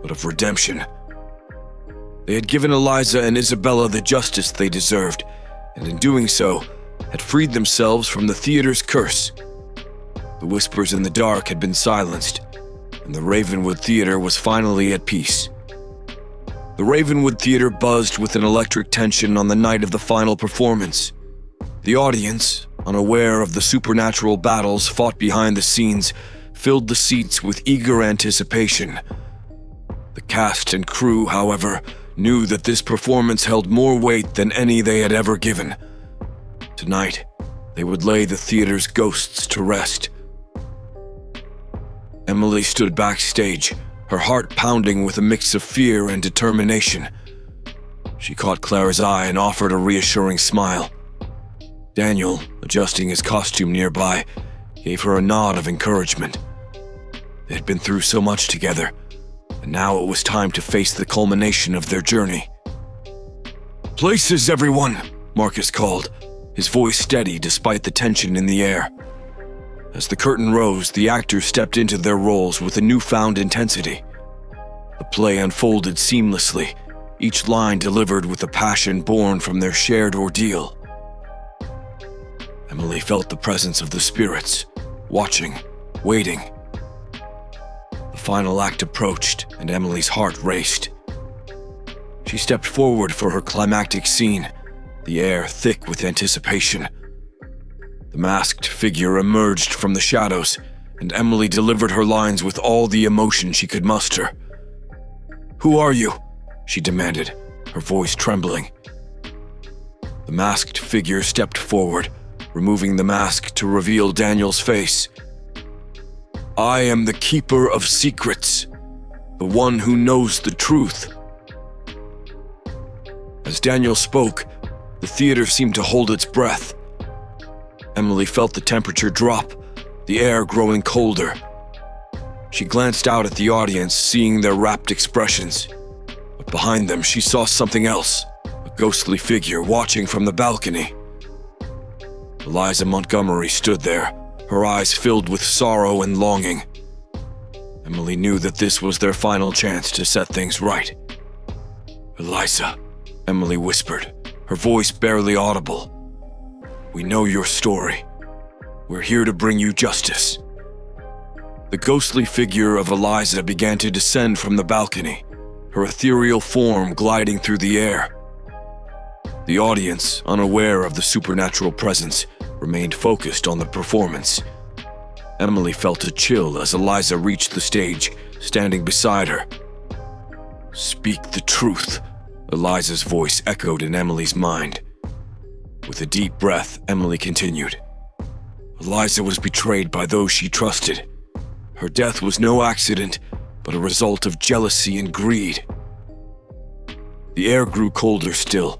but of redemption. They had given Eliza and Isabella the justice they deserved, and in doing so, had freed themselves from the theater's curse. The whispers in the dark had been silenced, and the Ravenwood Theater was finally at peace. The Ravenwood Theater buzzed with an electric tension on the night of the final performance. The audience, unaware of the supernatural battles fought behind the scenes, filled the seats with eager anticipation. The cast and crew, however, knew that this performance held more weight than any they had ever given. Tonight, they would lay the theater's ghosts to rest. Emily stood backstage, her heart pounding with a mix of fear and determination. She caught Clara's eye and offered a reassuring smile. Daniel, adjusting his costume nearby, gave her a nod of encouragement. They had been through so much together, and now it was time to face the culmination of their journey. "Places, everyone!" Marcus called, his voice steady despite the tension in the air. As the curtain rose, the actors stepped into their roles with a newfound intensity. The play unfolded seamlessly, each line delivered with a passion born from their shared ordeal. Emily felt the presence of the spirits, watching, waiting. The final act approached, and Emily's heart raced. She stepped forward for her climactic scene, the air thick with anticipation. The masked figure emerged from the shadows, and Emily delivered her lines with all the emotion she could muster. "Who are you?" she demanded, her voice trembling. The masked figure stepped forward, removing the mask to reveal Daniel's face. "I am the keeper of secrets, the one who knows the truth." As Daniel spoke, the theater seemed to hold its breath. Emily felt the temperature drop, the air growing colder. She glanced out at the audience, seeing their rapt expressions. But behind them, she saw something else, a ghostly figure watching from the balcony. Eliza Montgomery stood there, her eyes filled with sorrow and longing. Emily knew that this was their final chance to set things right. "Eliza," Emily whispered, her voice barely audible. "We know your story. We're here to bring you justice." The ghostly figure of Eliza began to descend from the balcony, her ethereal form gliding through the air. The audience, unaware of the supernatural presence, remained focused on the performance. Emily felt a chill as Eliza reached the stage, standing beside her. "Speak the truth," Eliza's voice echoed in Emily's mind. With a deep breath, Emily continued. Eliza was betrayed by those she trusted. Her death was no accident, but a result of jealousy and greed. The air grew colder still,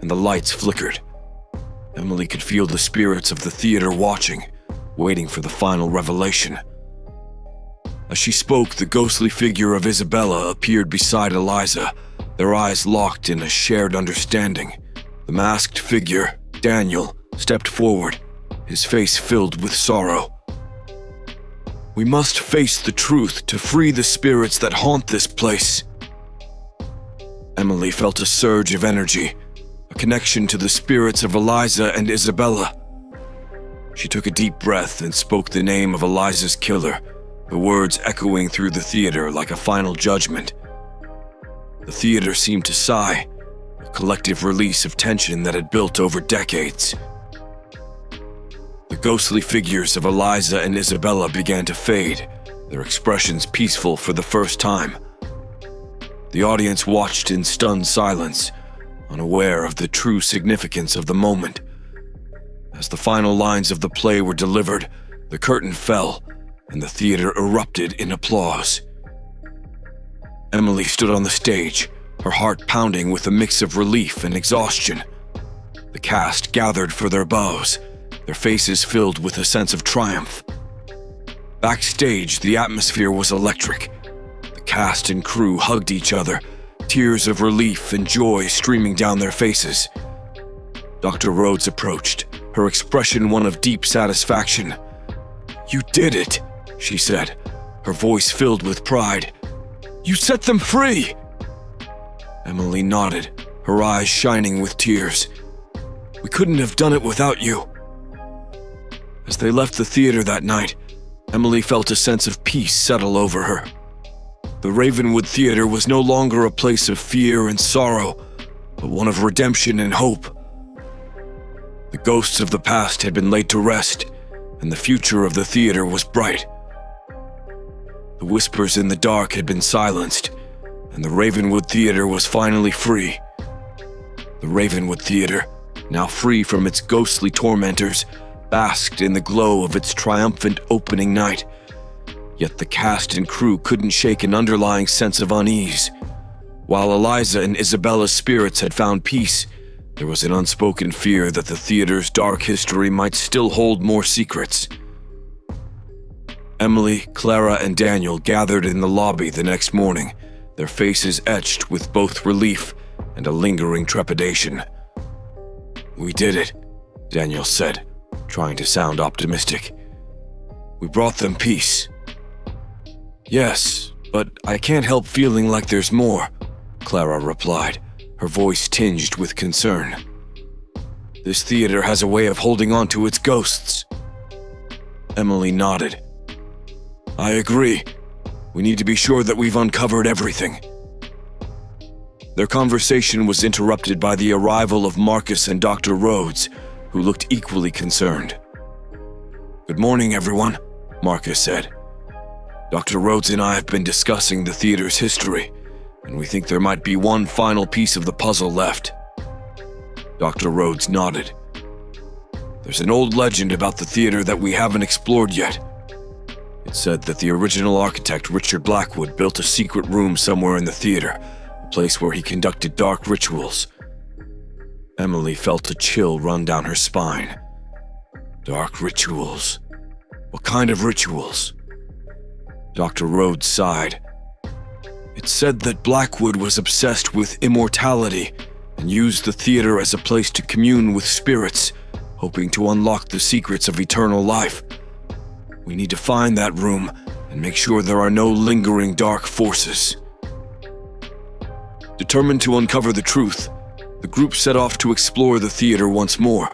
and the lights flickered. Emily could feel the spirits of the theater watching, waiting for the final revelation. As she spoke, the ghostly figure of Isabella appeared beside Eliza, their eyes locked in a shared understanding. The masked figure, Daniel, stepped forward, his face filled with sorrow. "We must face the truth to free the spirits that haunt this place." Emily felt a surge of energy, a connection to the spirits of Eliza and Isabella. She took a deep breath and spoke the name of Eliza's killer, the words echoing through the theater like a final judgment. The theater seemed to sigh, a collective release of tension that had built over decades. The ghostly figures of Eliza and Isabella began to fade, their expressions peaceful for the first time. The audience watched in stunned silence, unaware of the true significance of the moment. As the final lines of the play were delivered, the curtain fell, and the theater erupted in applause. Emily stood on the stage, her heart pounding with a mix of relief and exhaustion. The cast gathered for their bows, their faces filled with a sense of triumph. Backstage, the atmosphere was electric. The cast and crew hugged each other, tears of relief and joy streaming down their faces. Dr. Rhodes approached, her expression one of deep satisfaction. "You did it," she said, her voice filled with pride. "You set them free!" Emily nodded, her eyes shining with tears. "We couldn't have done it without you." As they left the theater that night, Emily felt a sense of peace settle over her. The Ravenwood Theater was no longer a place of fear and sorrow, but one of redemption and hope. The ghosts of the past had been laid to rest, and the future of the theater was bright. The whispers in the dark had been silenced, and the Ravenwood Theater was finally free. The Ravenwood Theater, now free from its ghostly tormentors, basked in the glow of its triumphant opening night. Yet the cast and crew couldn't shake an underlying sense of unease. While Eliza and Isabella's spirits had found peace, there was an unspoken fear that the theater's dark history might still hold more secrets. Emily, Clara, and Daniel gathered in the lobby the next morning, their faces etched with both relief and a lingering trepidation. "We did it," Daniel said, trying to sound optimistic. "We brought them peace." "Yes, but I can't help feeling like there's more," Clara replied, her voice tinged with concern. "This theater has a way of holding on to its ghosts." Emily nodded. "I agree. We need to be sure that we've uncovered everything." Their conversation was interrupted by the arrival of Marcus and Dr. Rhodes, who looked equally concerned. "Good morning, everyone," Marcus said. "Dr. Rhodes and I have been discussing the theater's history, and we think there might be one final piece of the puzzle left." Dr. Rhodes nodded. "There's an old legend about the theater that we haven't explored yet. It's said that the original architect, Richard Blackwood, built a secret room somewhere in the theater, a place where he conducted dark rituals." Emily felt a chill run down her spine. Dark rituals? What kind of rituals? Dr. Rhodes sighed. "It's said that Blackwood was obsessed with immortality and used the theater as a place to commune with spirits, hoping to unlock the secrets of eternal life. We need to find that room and make sure there are no lingering dark forces." Determined to uncover the truth, the group set off to explore the theater once more.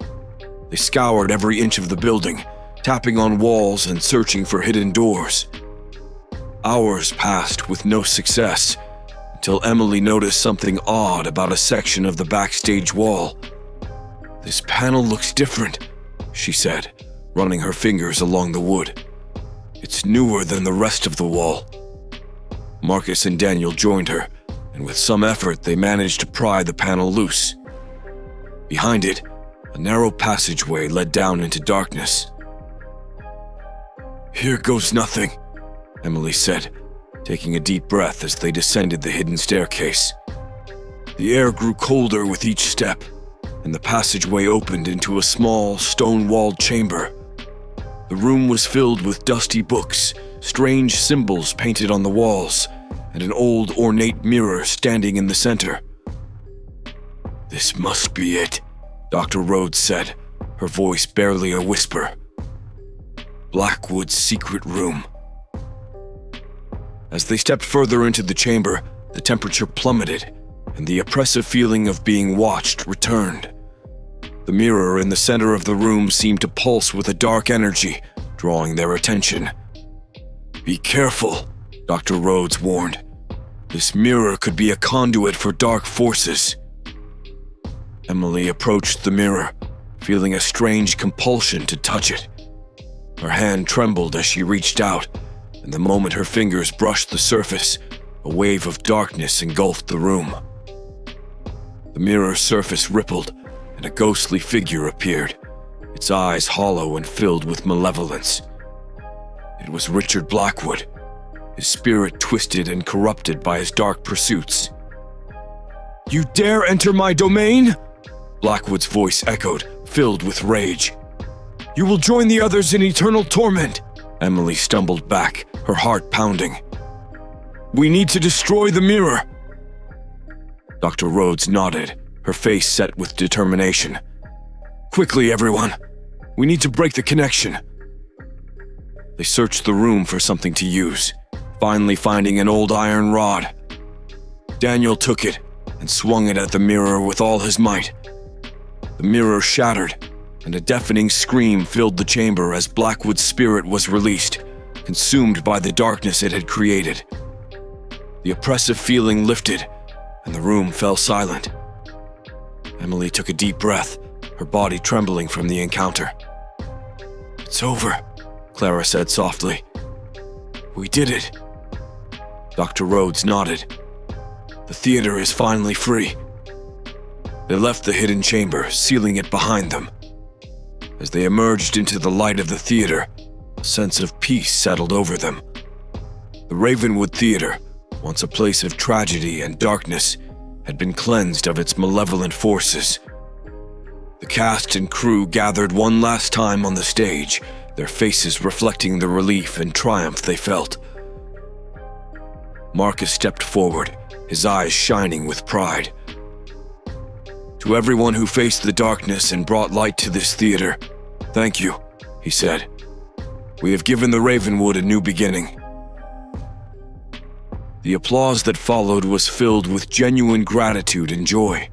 They scoured every inch of the building, tapping on walls and searching for hidden doors. Hours passed with no success, until Emily noticed something odd about a section of the backstage wall. "This panel looks different," she said, running her fingers along the wood. "It's newer than the rest of the wall." Marcus and Daniel joined her, and with some effort they managed to pry the panel loose. Behind it, a narrow passageway led down into darkness. "Here goes nothing," Emily said, taking a deep breath as they descended the hidden staircase. The air grew colder with each step, and the passageway opened into a small, stone-walled chamber. The room was filled with dusty books, strange symbols painted on the walls, and an old, ornate mirror standing in the center. "This must be it," Dr. Rhodes said, her voice barely a whisper. "Blackwood's secret room." As they stepped further into the chamber, the temperature plummeted, and the oppressive feeling of being watched returned. The mirror in the center of the room seemed to pulse with a dark energy, drawing their attention. "Be careful," Dr. Rhodes warned. "This mirror could be a conduit for dark forces." Emily approached the mirror, feeling a strange compulsion to touch it. Her hand trembled as she reached out, and the moment her fingers brushed the surface, a wave of darkness engulfed the room. The mirror's surface rippled, and a ghostly figure appeared, its eyes hollow and filled with malevolence. It was Richard Blackwood, his spirit twisted and corrupted by his dark pursuits. "You dare enter my domain?" Blackwood's voice echoed, filled with rage. "You will join the others in eternal torment." Emily stumbled back, her heart pounding. "We need to destroy the mirror." Dr. Rhodes nodded, her face set with determination. Quickly, everyone. We need to break the connection. They searched the room for something to use, finally finding an old iron rod. Daniel took it and swung it at the mirror with all his might. The mirror shattered, and a deafening scream filled the chamber as Blackwood's spirit was released, consumed by the darkness it had created. The oppressive feeling lifted, and the room fell silent. Emily took a deep breath, her body trembling from the encounter. "It's over," Clara said softly. "We did it." Dr. Rhodes nodded. "The theater is finally free." They left the hidden chamber, sealing it behind them. As they emerged into the light of the theater, a sense of peace settled over them. The Ravenwood Theater, once a place of tragedy and darkness, had been cleansed of its malevolent forces. The cast and crew gathered one last time on the stage, their faces reflecting the relief and triumph they felt. Marcus stepped forward, his eyes shining with pride. "To everyone who faced the darkness and brought light to this theater, thank you," he said. "We have given the Ravenwood a new beginning." The applause that followed was filled with genuine gratitude and joy.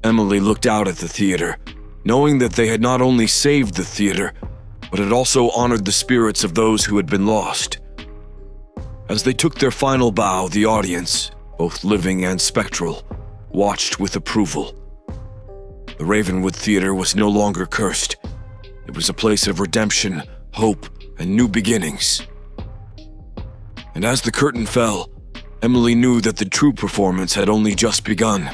Emily looked out at the theater, knowing that they had not only saved the theater, but had also honored the spirits of those who had been lost. As they took their final bow, the audience, both living and spectral, watched with approval. The Ravenwood Theater was no longer cursed. It was a place of redemption, hope, and new beginnings. And as the curtain fell, Emily knew that the true performance had only just begun.